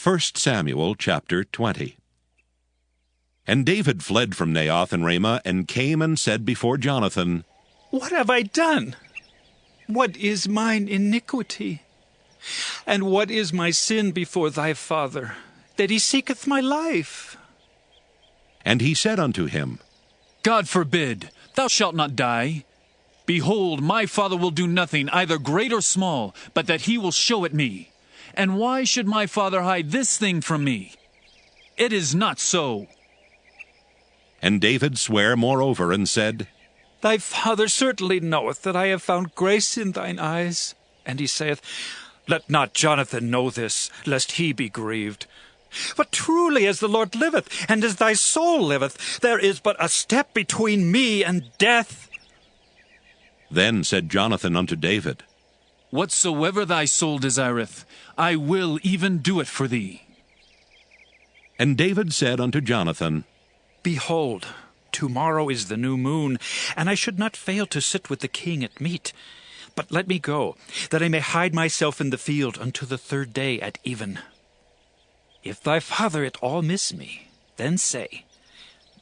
1 Samuel chapter 20. And David fled from Naioth and Ramah, and came and said before Jonathan, What have I done? What is mine iniquity? And what is my sin before thy father, that he seeketh my life? And he said unto him, God forbid, thou shalt not die. Behold, my father will do nothing, either great or small, but that he will show it me. And why should my father hide this thing from me? It is not so. And David sware moreover, and said, Thy father certainly knoweth that I have found grace in thine eyes. And he saith, Let not Jonathan know this, lest he be grieved. But truly as the Lord liveth, and as thy soul liveth, there is but a step between me and death. Then said Jonathan unto David, Whatsoever thy soul desireth, I will even do it for thee. And David said unto Jonathan, Behold, tomorrow is the new moon, and I should not fail to sit with the king at meat. But let me go, that I may hide myself in the field unto the third day at even. If thy father at all miss me, then say,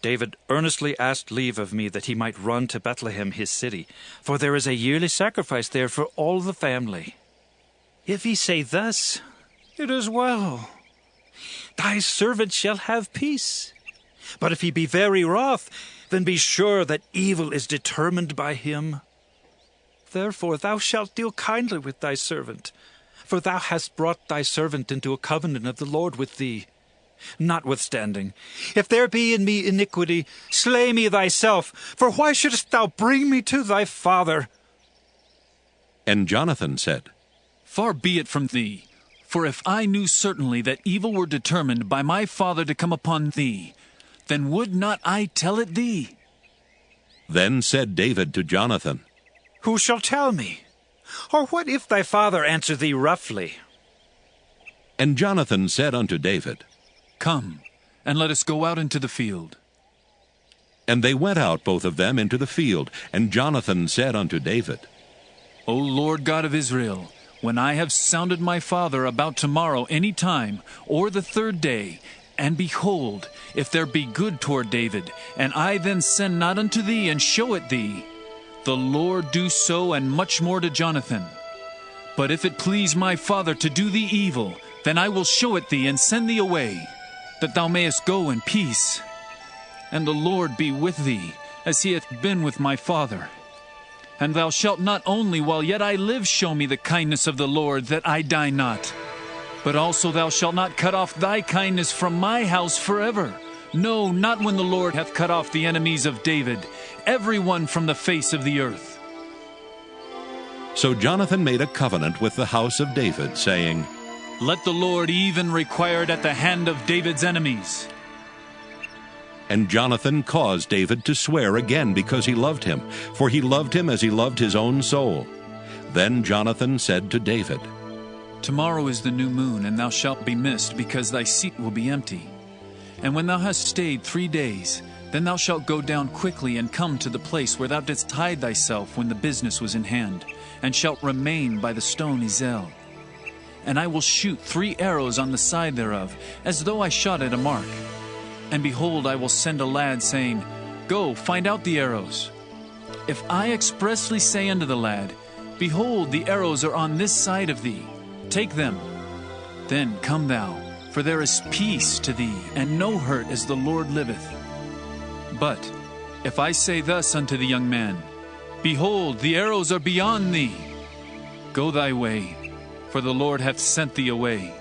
David earnestly asked leave of me that he might run to Bethlehem his city, for there is a yearly sacrifice there for all the family. If he say thus, it is well. Thy servant shall have peace. But if he be very wroth, then be sure that evil is determined by him. Therefore thou shalt deal kindly with thy servant, for thou hast brought thy servant into a covenant of the Lord with thee. Notwithstanding, if there be in me iniquity, slay me thyself, for why shouldest thou bring me to thy father? And Jonathan said, Far be it from thee, for if I knew certainly that evil were determined by my father to come upon thee, then would not I tell it thee? Then said David to Jonathan, Who shall tell me? Or what if thy father answer thee roughly? And Jonathan said unto David, Come, and let us go out into the field. And they went out both of them into the field. And Jonathan said unto David, O Lord God of Israel, when I have sounded my father about tomorrow any time, or the third day, and behold, if there be good toward David, and I then send not unto thee and show it thee, the Lord do so and much more to Jonathan. But if it please my father to do thee evil, then I will show it thee and send thee away, that thou mayest go in peace. And the Lord be with thee, as he hath been with my father. And thou shalt not only while yet I live show me the kindness of the Lord, that I die not, but also thou shalt not cut off thy kindness from my house forever. No, not when the Lord hath cut off the enemies of David, every one from the face of the earth. So Jonathan made a covenant with the house of David, saying, Let the Lord even require it at the hand of David's enemies. And Jonathan caused David to swear again, because he loved him, for he loved him as he loved his own soul. Then Jonathan said to David, Tomorrow is the new moon, and thou shalt be missed, because thy seat will be empty. And when thou hast stayed 3 days, then thou shalt go down quickly and come to the place where thou didst hide thyself when the business was in hand, and shalt remain by the stone Ezel. And I will shoot 3 arrows on the side thereof, as though I shot at a mark. And behold, I will send a lad, saying, Go, find out the arrows. If I expressly say unto the lad, Behold, the arrows are on this side of thee, take them. Then come thou, for there is peace to thee, and no hurt, as the Lord liveth. But if I say thus unto the young man, Behold, the arrows are beyond thee, go thy way, for the Lord hath sent thee away.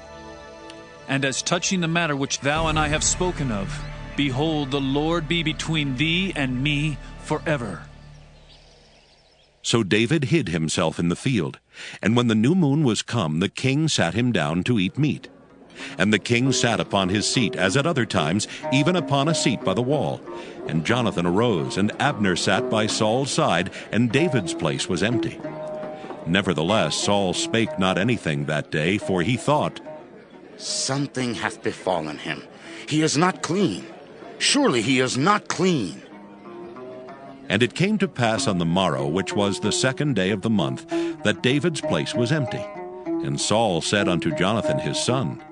And as touching the matter which thou and I have spoken of, behold, the Lord be between thee and me forever. So David hid himself in the field. And when the new moon was come, the king sat him down to eat meat. And the king sat upon his seat, as at other times, even upon a seat by the wall. And Jonathan arose, and Abner sat by Saul's side, and David's place was empty. Nevertheless Saul spake not anything that day, for he thought, Something hath befallen him. He is not clean. Surely he is not clean. And it came to pass on the morrow, which was the 2nd day of the month, that David's place was empty. And Saul said unto Jonathan his son,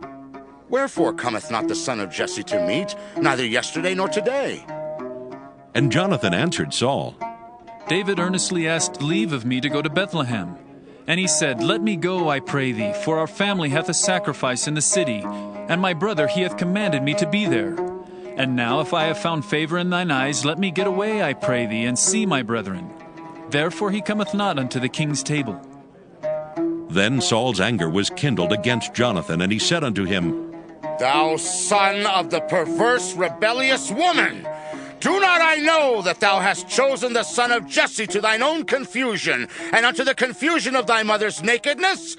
Wherefore cometh not the son of Jesse to meat, neither yesterday nor today? And Jonathan answered Saul, David earnestly asked leave of me to go to Bethlehem. And he said, Let me go, I pray thee, for our family hath a sacrifice in the city, and my brother he hath commanded me to be there. And now, if I have found favor in thine eyes, let me get away, I pray thee, and see my brethren. Therefore he cometh not unto the king's table. Then Saul's anger was kindled against Jonathan, and he said unto him, Thou son of the perverse, rebellious woman! Do not I know that thou hast chosen the son of Jesse to thine own confusion, and unto the confusion of thy mother's nakedness?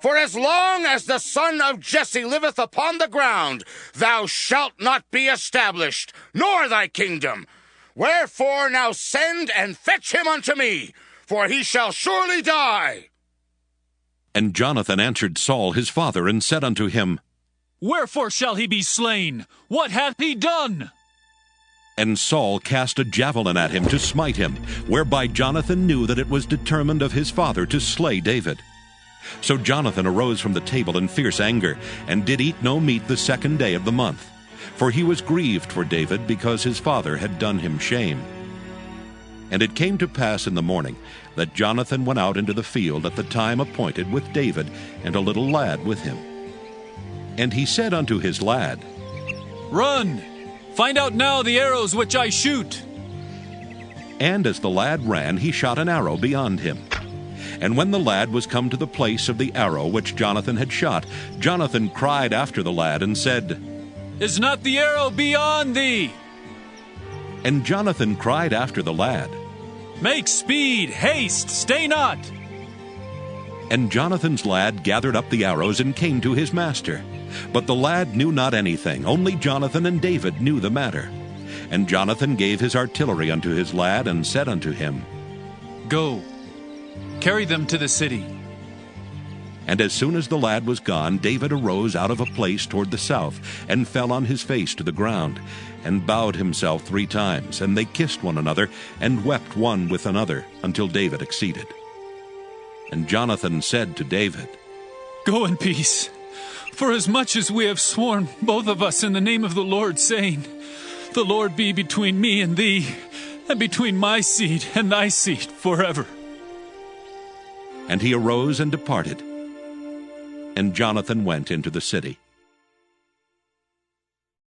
For as long as the son of Jesse liveth upon the ground, thou shalt not be established, nor thy kingdom. Wherefore now send and fetch him unto me, for he shall surely die. And Jonathan answered Saul his father, and said unto him, Wherefore shall he be slain? What hath he done? And Saul cast a javelin at him to smite him, whereby Jonathan knew that it was determined of his father to slay David. So Jonathan arose from the table in fierce anger, and did eat no meat the second day of the month. For he was grieved for David, because his father had done him shame. And it came to pass in the morning that Jonathan went out into the field at the time appointed with David, and a little lad with him. And he said unto his lad, Run! Find out now the arrows which I shoot. And as the lad ran, he shot an arrow beyond him. And when the lad was come to the place of the arrow which Jonathan had shot, Jonathan cried after the lad, and said, Is not the arrow beyond thee? And Jonathan cried after the lad, Make speed, haste, stay not. And Jonathan's lad gathered up the arrows and came to his master. But the lad knew not anything, only Jonathan and David knew the matter. And Jonathan gave his artillery unto his lad, and said unto him, Go, carry them to the city. And as soon as the lad was gone, David arose out of a place toward the south, and fell on his face to the ground, and bowed himself 3 times. And they kissed one another, and wept one with another, until David exceeded. And Jonathan said to David, Go in peace. For as much as we have sworn, both of us, in the name of the Lord, saying, The Lord be between me and thee, and between my seed and thy seed forever. And he arose and departed. And Jonathan went into the city.